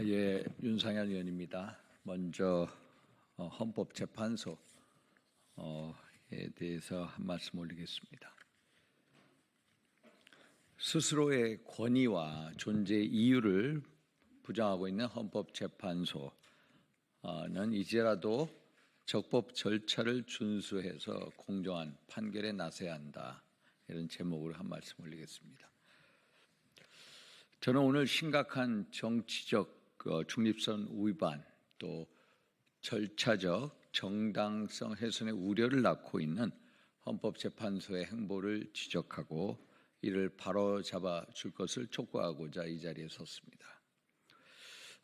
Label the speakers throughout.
Speaker 1: 예, 윤상현 의원입니다. 먼저 헌법재판소에 대해서 한 말씀 올리겠습니다. 스스로의 권위와 존재 이유를 부정하고 있는 헌법재판소는 이제라도 적법 절차를 준수해서 공정한 판결에 나서야 한다. 이런 제목으로 한 말씀 올리겠습니다. 저는 오늘 심각한 정치적 중립성 위반 또 절차적 정당성 훼손의 우려를 낳고 있는 헌법재판소의 행보를 지적하고 이를 바로잡아 줄 것을 촉구하고자 이 자리에 섰습니다.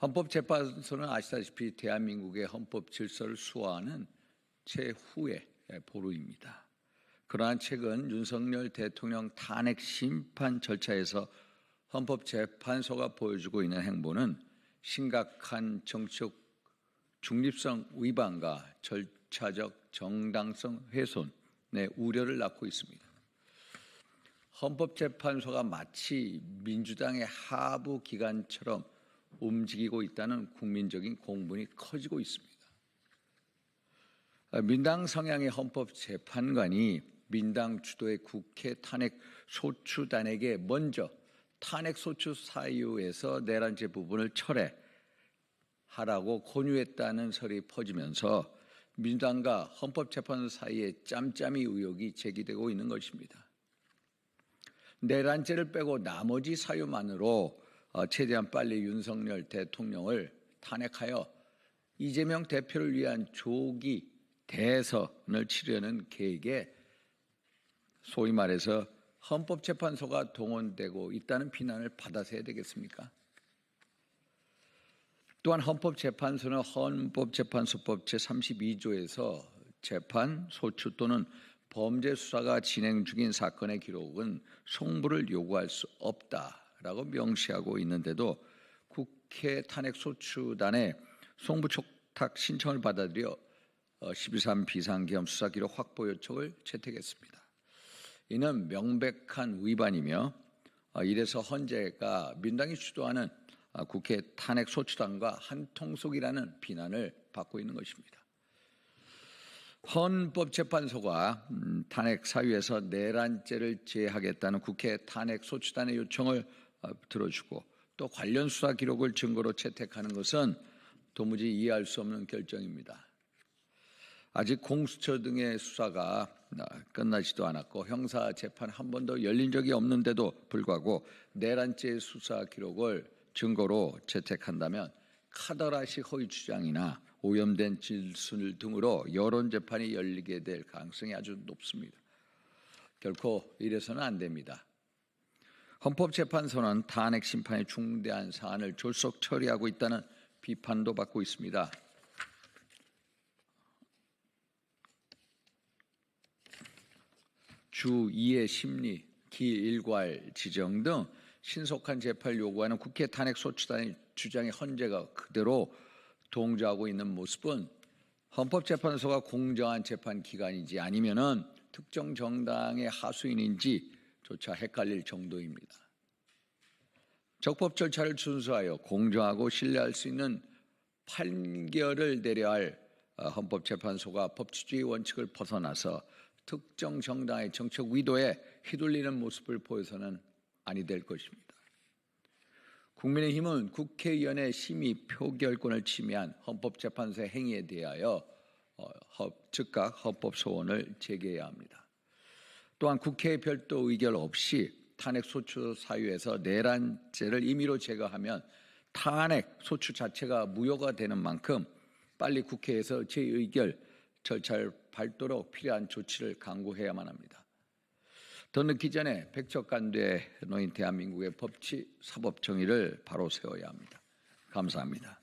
Speaker 1: 헌법재판소는 아시다시피 대한민국의 헌법 질서를 수호하는 최후의 보루입니다. 그러한 최근 윤석열 대통령 탄핵 심판 절차에서 헌법재판소가 보여주고 있는 행보는 심각한 정치적 중립성 위반과 절차적 정당성 훼손의 우려를 낳고 있습니다. 헌법재판소가 마치 민주당의 하부 기관처럼 움직이고 있다는 국민적인 공분이 커지고 있습니다. 민당 성향의 헌법재판관이 민당 주도의 국회 탄핵 소추단에게 먼저 탄핵 소추 사유에서 내란죄 부분을 철회하라고 권유했다는 설이 퍼지면서 민주당과 헌법재판소 사이에 짬짬이 의혹이 제기되고 있는 것입니다. 내란죄를 빼고 나머지 사유만으로 최대한 빨리 윤석열 대통령을 탄핵하여 이재명 대표를 위한 조기 대선을 치르려는 계획에 소위 말해서 헌법재판소가 동원되고 있다는 비난을 받아서야 되겠습니까? 또한 헌법재판소는 헌법재판소법 제32조에서 재판, 소추 또는 범죄 수사가 진행 중인 사건의 기록은 송부를 요구할 수 없다라고 명시하고 있는데도 국회 탄핵소추단의 송부 촉탁 신청을 받아들여 12.3 비상계엄 수사기록 확보 요청을 채택했습니다. 이는 명백한 위반이며 이래서 헌재가 민당이 주도하는 국회 탄핵소추단과 한통속이라는 비난을 받고 있는 것입니다. 헌법재판소가 탄핵 사유에서 내란죄를 제하겠다는 국회 탄핵소추단의 요청을 들어주고 또 관련 수사 기록을 증거로 채택하는 것은 도무지 이해할 수 없는 결정입니다. 아직 공수처 등의 수사가 끝나지도 않았고 형사 재판 한 번도 열린 적이 없는데도 불구하고 내란죄 수사 기록을 증거로 채택한다면 카더라식 허위 주장이나 오염된 진술 등으로 여론 재판이 열리게 될 가능성이 아주 높습니다. 결코 이래서는 안 됩니다. 헌법재판소는 탄핵 심판의 중대한 사안을 졸속 처리하고 있다는 비판도 받고 있습니다. 주 2의 심리, 기일괄 지정 등 신속한 재판을 요구하는 국회 탄핵소추단의 주장에 헌재가 그대로 동조하고 있는 모습은 헌법재판소가 공정한 재판 기관인지 아니면은 특정 정당의 하수인인지조차 헷갈릴 정도입니다. 적법 절차를 준수하여 공정하고 신뢰할 수 있는 판결을 내려야 할 헌법재판소가 법치주의 원칙을 벗어나서 특정 정당의 정책 의도에 휘둘리는 모습을 보여서는 아니 될 것입니다. 국민의힘은 국회의원의 심의 표결권을 침해한 헌법재판소의 행위에 대하여 즉각 헌법 소원을 제기해야 합니다. 또한 국회의 별도 의결 없이 탄핵 소추 사유에서 내란죄를 임의로 제거하면 탄핵 소추 자체가 무효가 되는 만큼 빨리 국회에서 재의결 절차를 밟도록 필요한 조치를 강구해야만 합니다. 더 늦기 전에 백척간두에 놓인 대한민국의 법치 사법 정의를 바로 세워야 합니다. 감사합니다.